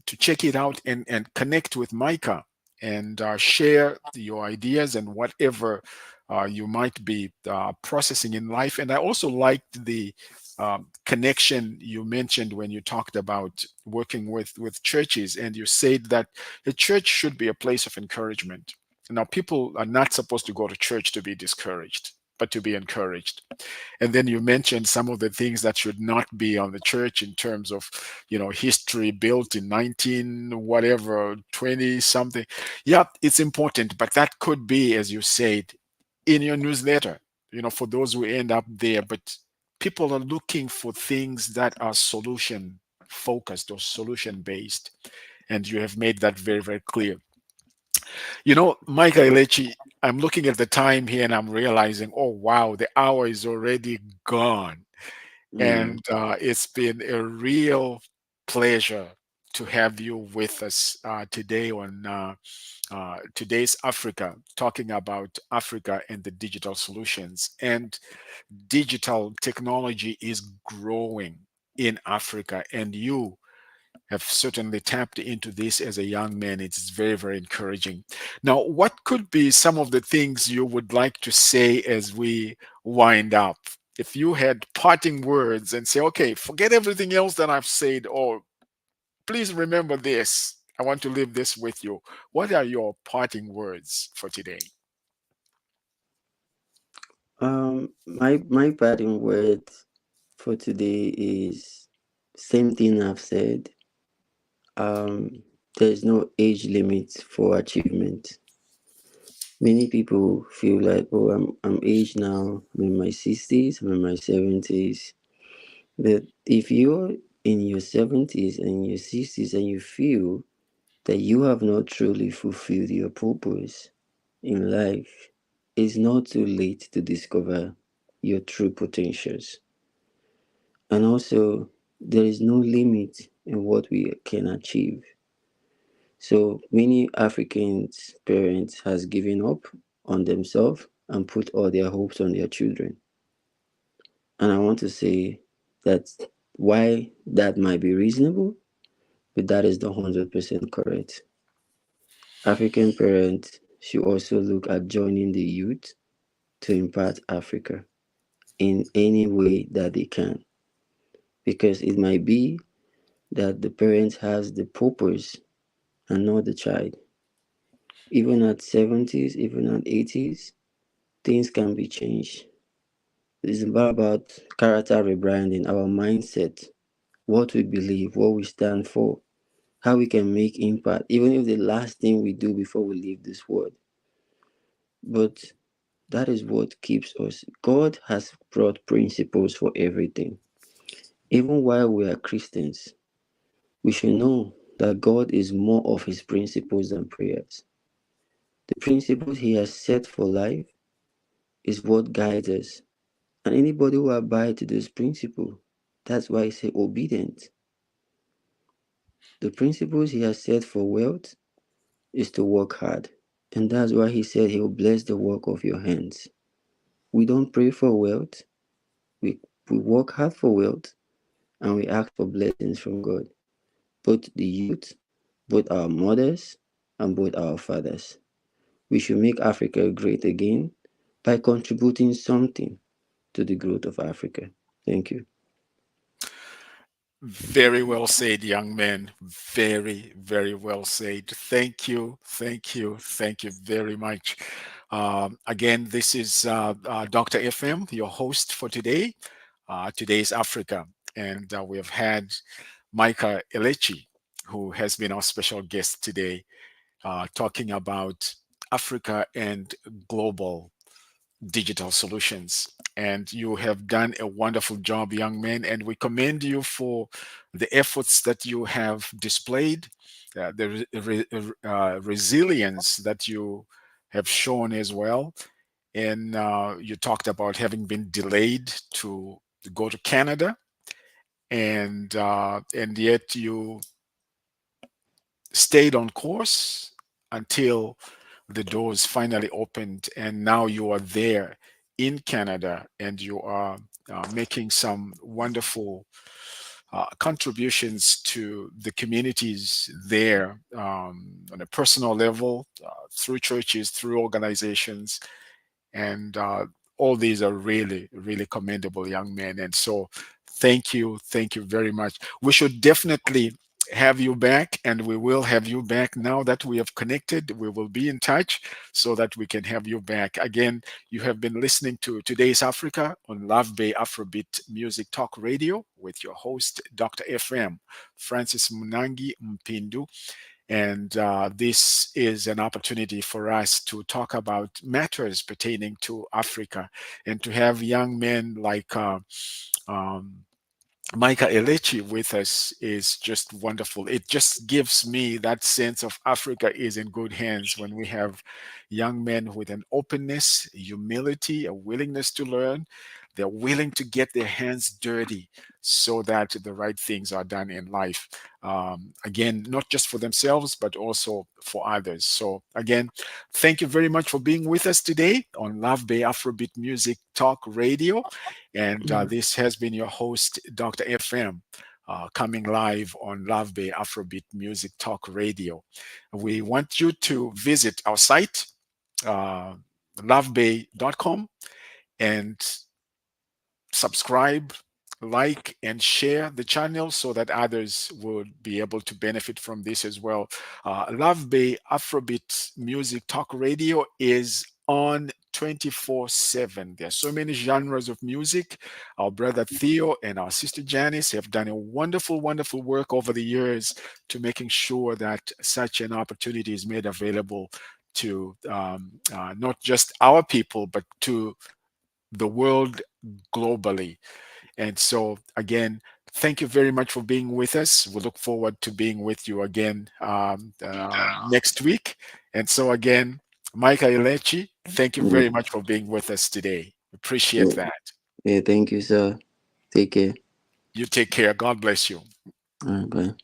check it out and connect with Micah and share your ideas and whatever you might be processing in life. And I also liked the connection you mentioned when you talked about working with churches, and you said that the church should be a place of encouragement. Now, people are not supposed to go to church to be discouraged, but to be encouraged. And then you mentioned some of the things that should not be on the church in terms of, history built in 19 whatever 20 something. Yeah, it's important, but that could be, as you said, in your newsletter, for those who end up there. But people are looking for things that are solution focused or solution based, and you have made that very, very clear. Mike Ailechi, I'm looking at the time here and I'm realizing, oh wow, the hour is already gone. Mm. And it's been a real pleasure to have you with us today on today's Africa, talking about Africa and the digital solutions. And digital technology is growing in Africa, and you have certainly tapped into this as a young man. It's very, very encouraging. Now, what could be some of the things you would like to say as we wind up? If you had parting words and say, okay, forget everything else that I've said, or please remember this, I want to leave this with you. What are your parting words for today? My parting word for today is same thing I've said. There's no age limit for achievement. Many people feel like, oh, I'm aged now. I'm in my 60s. I'm in my 70s. But if you're in your 70s and your 60s and you feel that you have not truly fulfilled your purpose in life, it's not too late to discover your true potentials. And also, there is no limit in what we can achieve. So many Africans parents has given up on themselves and put all their hopes on their children. And I want to say that why that might be reasonable, but that is the 100% correct. African parents should also look at joining the youth to impact Africa in any way that they can. Because it might be that the parent has the purpose and not the child. Even at 70s, even at 80s, things can be changed. It's about character rebranding, our mindset, what we believe, what we stand for, how we can make impact, even if the last thing we do before we leave this world. But that is what keeps us. God has brought principles for everything. Even while we are Christians, we should know that God is more of his principles than prayers. The principles he has set for life is what guides us. And anybody who abides to those principles, that's why he said obedient. The principles he has set for wealth is to work hard. And that's why he said he will bless the work of your hands. We don't pray for wealth. We work hard for wealth, and we ask for blessings from God. Both the youth, both our mothers, and both our fathers. We should make Africa great again by contributing something to the growth of Africa. Thank you. Very well said, young man. Very, very well said. Thank you, thank you, thank you very much. Again, this is Dr. FM, your host for today. Today's Africa, and we have had Micah Elechi, who has been our special guest today, talking about Africa and global digital solutions. And you have done a wonderful job, young man, and we commend you for the efforts that you have displayed, the resilience that you have shown as well. And you talked about having been delayed to go to Canada, and yet you stayed on course until the doors finally opened, and now you are there in Canada, and you are making some wonderful contributions to the communities there, on a personal level, through churches, through organizations, and all these are really, really commendable, young men. And so thank you very much. We should definitely have you back, and we will have you back. Now that we have connected, we will be in touch so that we can have you back again. You have been listening to Today's Africa on Love Bay Afrobeat Music Talk Radio with your host, Dr. FM Francis Munangi Mpindu. And this is an opportunity for us to talk about matters pertaining to Africa, and to have young men like um, Micah Elechi with us is just wonderful. It just gives me that sense of Africa is in good hands when we have young men with an openness, humility, a willingness to learn. They're willing to get their hands dirty so that the right things are done in life. Again, not just for themselves, but also for others. So, again, thank you very much for being with us today on Love Bay Afrobeat Music Talk Radio. And Mm. this has been your host, Dr. FM, coming live on Love Bay Afrobeat Music Talk Radio. We want you to visit our site, uh, lovebay.com, and subscribe, like, and share the channel so that others would be able to benefit from this as well. Love Bay Afrobeat Music Talk Radio is on 24/7. There are so many genres of music. Our brother Theo and our sister Janice have done a wonderful, wonderful work over the years to making sure that such an opportunity is made available to not just our people, but to the world globally. And so, again, thank you very much for being with us. We look forward to being with you again next week. And so, again, Micah Elechi, thank you Yeah. very much for being with us today. Appreciate Yeah. that. Yeah. Thank you, sir. Take care. You take care. God bless you. All right. Bye.